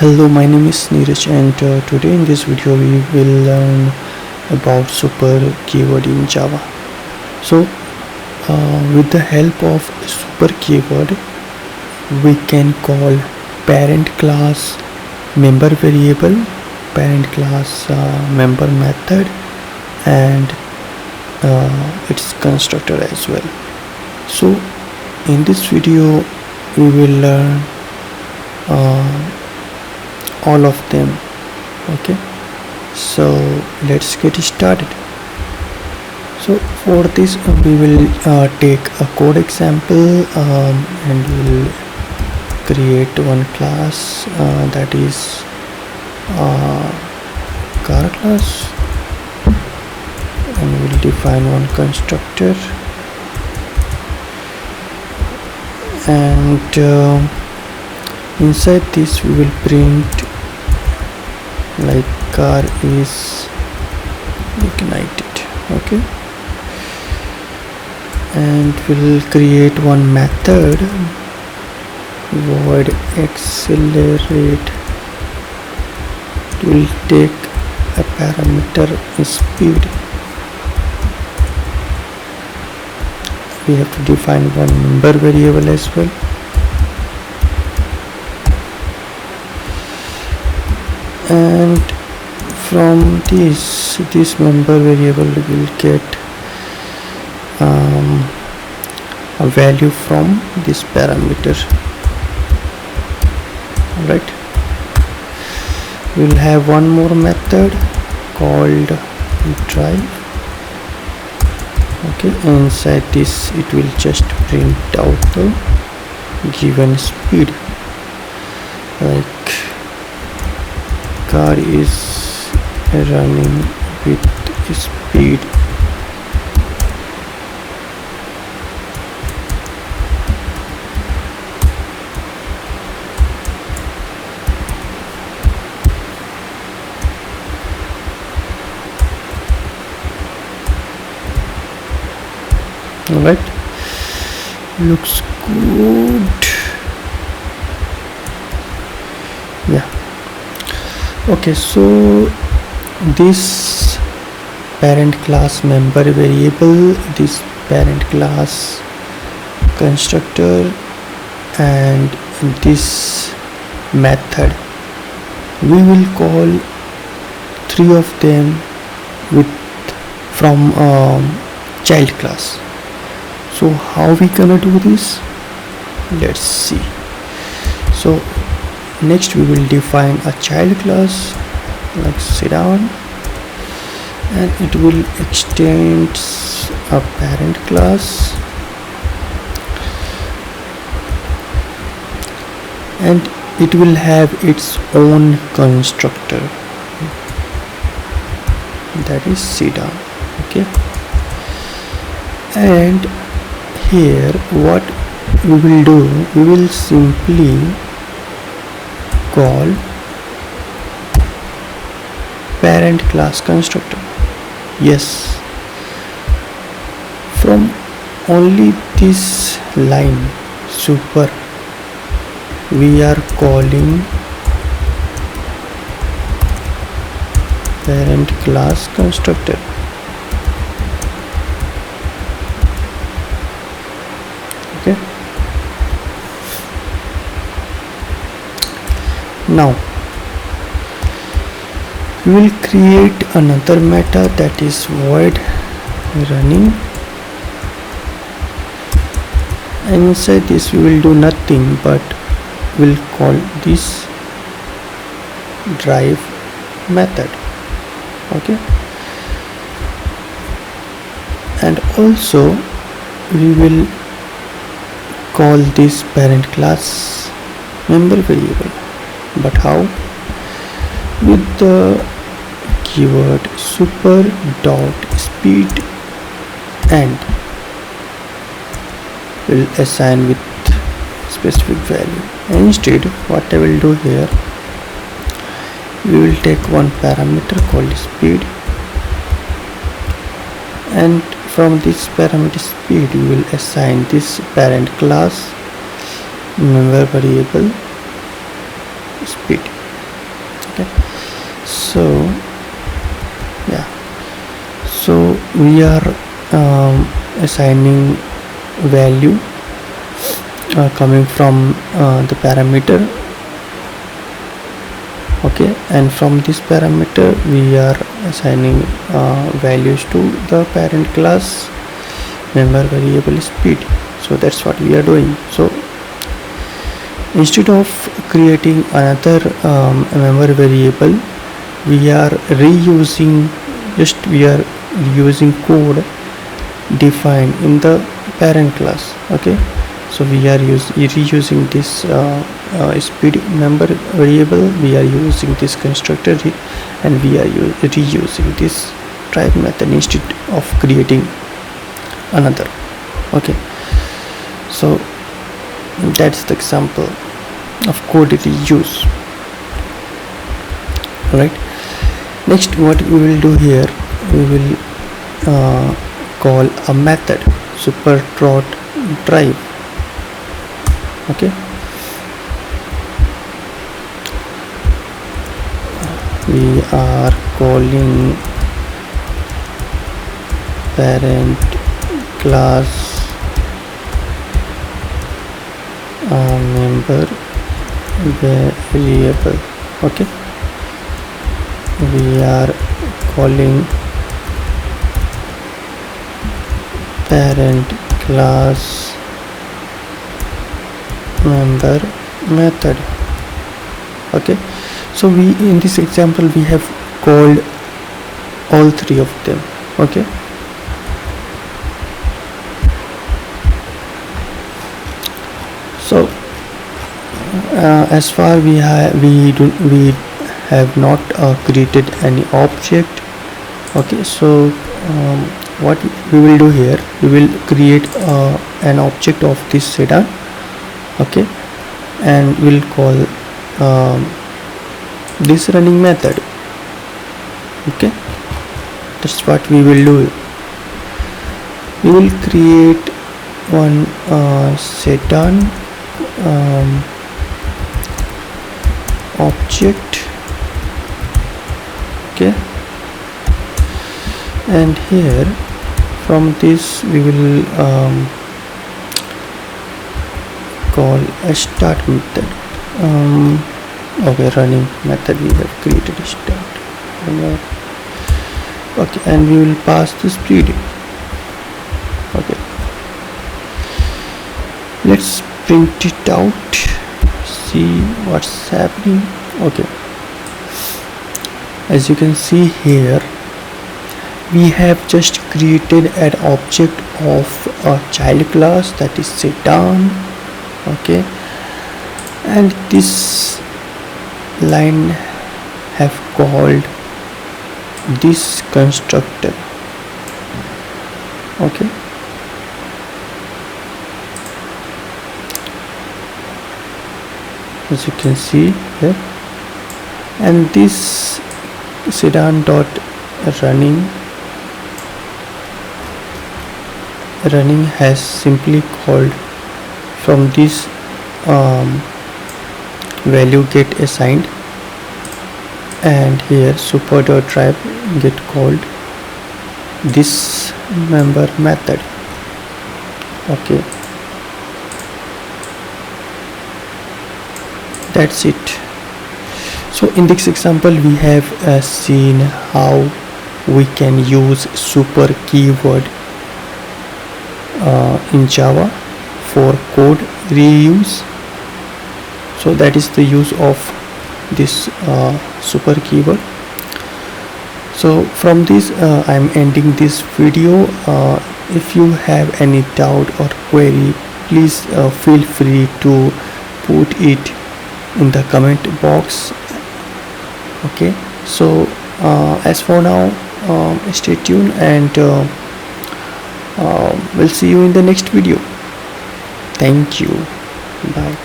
Hello, my name is Neeraj, and today in this video we will learn about super keyword in Java. So with the help of super keyword we can call parent class member variable, parent class member method, and its constructor as well. So in this video we will learn all of them. Okay, so let's get started. So for this we will take a code example and we'll create one class that is car class, and we'll define one constructor, and inside this we will print like car is ignited. Okay, and we'll create one method void accelerate. It will take a parameter speed. We have to define one member variable as well. And from this member variable will get a value from this parameter. Alright, we'll have one more method called drive. Okay, inside this it will just print out the given speed, like car is running with speed alright, looks good. Yeah. Okay, so this parent class member variable, this parent class constructor, and this method, we will call three of them from child class. So how we gonna do this? Let's see. So next we will define a child class like sedan, and it will extend a parent class, and it will have its own constructor, that is sedan. Okay, and here what we will do, we will simply call parent class constructor. Yes, from only this line super we are calling parent class constructor. Okay, now we will create another method that is void running, and inside this we will do nothing but we'll call this drive method. Okay, and also we will call this parent class member variable, but how? With the keyword super dot speed, and will assign with specific value. And instead what I will do here, we will take one parameter called speed, and from this parameter speed we will assign this parent class member variable speed. Okay, so yeah, so we are assigning value coming from the parameter. Okay, and from this parameter we are assigning values to the parent class member variable speed. So that's what we are doing. So instead of creating another member variable, we are reusing code defined in the parent class. Okay, so we are reusing this speed member variable, we are using this constructor and we are reusing this type method instead of creating another. Okay, so that's the example of code reuse. Right, next what we will do here, we will call a method super trot drive. Okay, we are calling parent class member variable. Okay, we are calling parent class member method. Okay, so we in this example we have called all three of them. Okay, so as far we have not created any object. Okay, so what we will do here, we will create an object of this sedan. Okay, and we'll call this running method. Okay, that's what we will do. We will create one sedan object. Okay, and here from this we will call a start method. Okay, running method we have created a start. Okay, and we will pass the speed. Okay, let's print it out, see what's happening. Okay, as you can see here, we have just created an object of a child class, that is sedan. Okay, and this line have called this constructor. Okay, as you can see here, and this sedan dot running has simply called from this value get assigned, and here super dot drive get called this member method. Okay, that's it. So in this example we have seen how we can use super keyword in Java for code reuse. So that is the use of this super keyword. So from this I am ending this video. If you have any doubt or query, please feel free to put it in the comment box. Okay, so as for now, stay tuned, and we'll see you in the next video. Thank you. Bye.